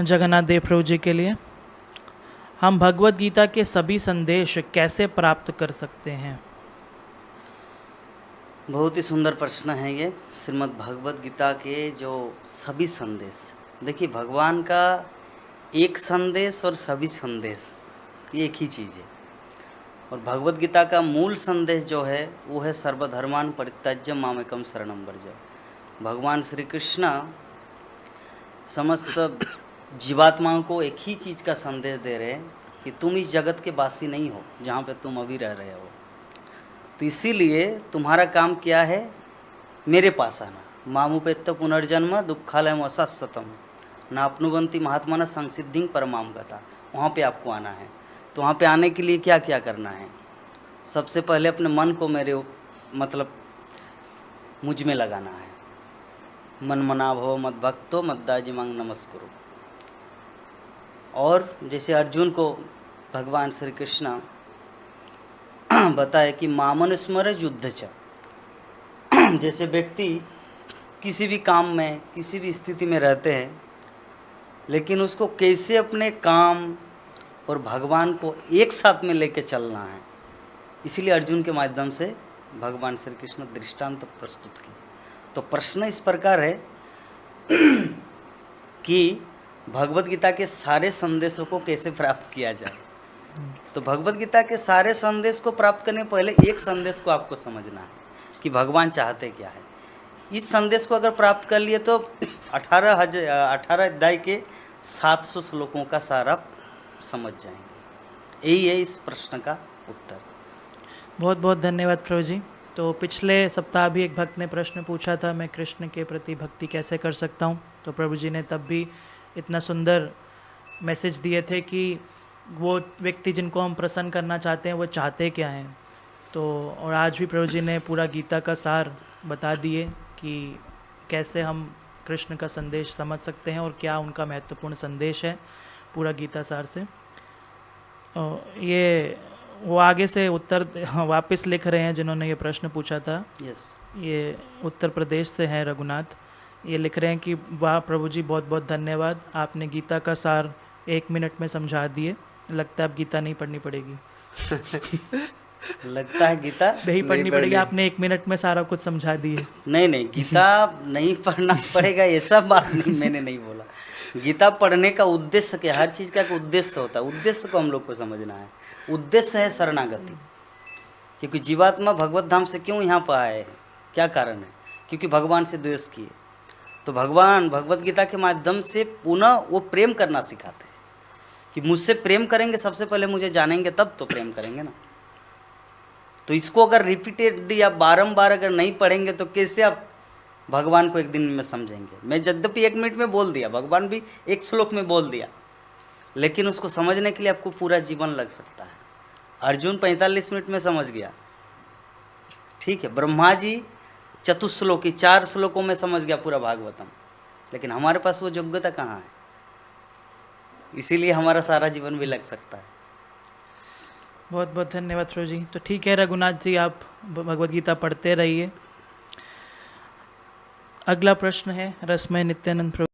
जगन्नाथ देव प्रभु जी के लिए, हम भगवत गीता के सभी संदेश कैसे प्राप्त कर सकते हैं? बहुत ही सुंदर प्रश्न है ये। श्रीमद् भगवत गीता के जो सभी संदेश, देखिए भगवान का एक संदेश और सभी संदेश ये एक ही चीज़ है। और भगवत गीता का मूल संदेश जो है वो है सर्वधर्मान् परित्यज्य मामेकं शरणं व्रज। भगवान श्री कृष्ण समस्त जीवात्माओं को एक ही चीज़ का संदेश दे रहे हैं कि तुम इस जगत के वासी नहीं हो जहाँ पे तुम अभी रह रहे हो। तो इसीलिए तुम्हारा काम क्या है? मेरे पास आना। मामुपेत्य पुनर्जन्म दुःखालयम अशाश्वतम नाप्नुवन्ति महात्मना संसिद्धिं परमां गता। वहाँ पे आपको आना है। तो वहाँ पे आने के लिए क्या क्या करना है? सबसे पहले अपने मन को मुझ में लगाना है। मन मना भव मद्भक्तो मद्दाजी मांग नमस्कुरु। और जैसे अर्जुन को भगवान श्री कृष्ण बताए कि मामन स्मर युद्ध च। जैसे व्यक्ति किसी भी काम में किसी भी स्थिति में रहते हैं, लेकिन उसको कैसे अपने काम और भगवान को एक साथ में लेके चलना है, इसीलिए अर्जुन के माध्यम से भगवान श्री कृष्ण दृष्टांत प्रस्तुत की। तो प्रश्न इस प्रकार है कि भगवत गीता के सारे संदेशों को कैसे प्राप्त किया जाए। तो भगवत गीता के सारे संदेश को प्राप्त करने पहले एक संदेश को आपको समझना है कि भगवान चाहते क्या है। इस संदेश को अगर प्राप्त कर लिए तो 18 अध्याय के 700 श्लोकों का सार आप समझ जाएंगे। यही है इस प्रश्न का उत्तर। बहुत बहुत धन्यवाद प्रभु जी। तो पिछले सप्ताह भी एक भक्त ने प्रश्न पूछा था, मैं कृष्ण के प्रति भक्ति कैसे कर सकता हूँ। तो प्रभु जी ने तब भी इतना सुंदर मैसेज दिए थे कि वो व्यक्ति जिनको हम प्रसन्न करना चाहते हैं वो चाहते क्या हैं। तो और आज भी प्रभु जी ने पूरा गीता का सार बता दिए कि कैसे हम कृष्ण का संदेश समझ सकते हैं और क्या उनका महत्वपूर्ण संदेश है पूरा गीता सार से। ये वो आगे से उत्तर वापस लिख रहे हैं जिन्होंने ये प्रश्न पूछा था। ये उत्तर प्रदेश से हैं रघुनाथ। ये लिख रहे हैं कि वाह प्रभु जी, बहुत बहुत धन्यवाद, आपने गीता का सार 1 मिनट में समझा दिए। लगता है अब गीता नहीं पढ़नी पड़ेगी। लगता है गीता नहीं पढ़नी पड़ेगी, आपने 1 मिनट में सारा कुछ समझा दिए। नहीं, गीता नहीं पढ़ना पड़ेगा ये सब बात नहीं, मैंने नहीं बोला। गीता पढ़ने का उद्देश्य क्या? हर चीज़ का एक उद्देश्य होता है। उद्देश्य को हम लोग को समझना है। उद्देश्य है शरणागति। क्योंकि जीवात्मा भगवत धाम से क्यों यहाँ पर आए हैं, क्या कारण है? क्योंकि भगवान से द्वेष किए। तो भगवान भगवत गीता के माध्यम से पुनः वो प्रेम करना सिखाते हैं कि मुझसे प्रेम करेंगे, सबसे पहले मुझे जानेंगे तब तो प्रेम करेंगे ना। तो इसको अगर रिपीटेड या बारंबार अगर नहीं पढ़ेंगे तो कैसे आप भगवान को एक दिन में समझेंगे? मैं यद्यपि 1 मिनट में बोल दिया, भगवान भी 1 श्लोक में बोल दिया, लेकिन उसको समझने के लिए आपको पूरा जीवन लग सकता है। अर्जुन 45 मिनट में समझ गया, ठीक है। ब्रह्मा जी चतुश्लोकी 4 श्लोकों में समझ गया पूरा भागवतम, लेकिन हमारे पास वो योग्यता कहाँ है? इसीलिए हमारा सारा जीवन भी लग सकता है। बहुत बहुत धन्यवाद प्रभु जी। तो ठीक है रघुनाथ जी, आप भगवत गीता पढ़ते रहिए। अगला प्रश्न है रसमय नित्यानंद प्रभु।